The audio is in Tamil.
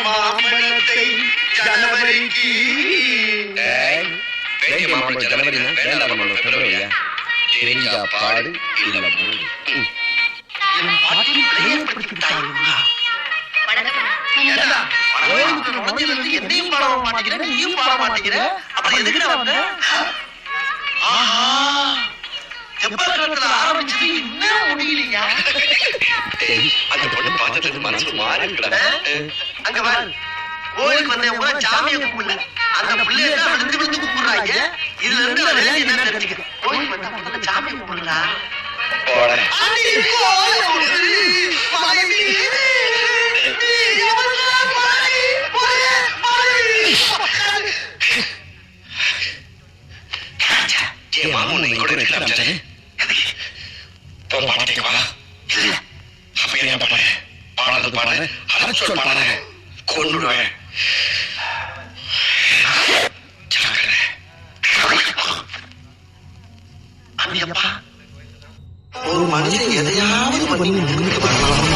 மாம்பழத்தை ஜனவரிக்கு வேண்டிய மாம்பழம் ஜனவரினா வேண்டாம் மாம்பழம் பிப்ரவரியா? தெரிஞ்சா பாடு இல்ல மூடு. என் பாட்டில் கையப்படுத்திவிட்டாயா? என்னையும் பாட மாட்டேங்கிற, நீயும் பாட மாட்டேங்கிற, அப்புறம் எதுக்குடா வந்த? தெப்பத்துல ஆரம்பிச்சது இன்னும் முடியலையா? அந்த பொண்ணு பார்த்ததுக்கு மனசு மாறிடுடா. அங்க பாரு, கோயிலுக்கு வந்தவங்க சாமியை கும்பிடல, அந்த பிள்ளைய தான் விழுந்து விழுந்து கும்பிடுறாங்க. இதுல இருந்து விளையாடி என்ன தெரிஞ்சுக்க? கோயிலுக்கு வந்தா முதல்ல சாமியை கும்பிடுறா. மாமன் கூட பாட்டேன் அப்ப ஏன் பாடு பாடாது பாடு அரைச்சொல் பாட கொண்டுடுவேன். ஒரு மனிதன் எதையாவது பண்ணி முன்னுக்கு வரலாம்.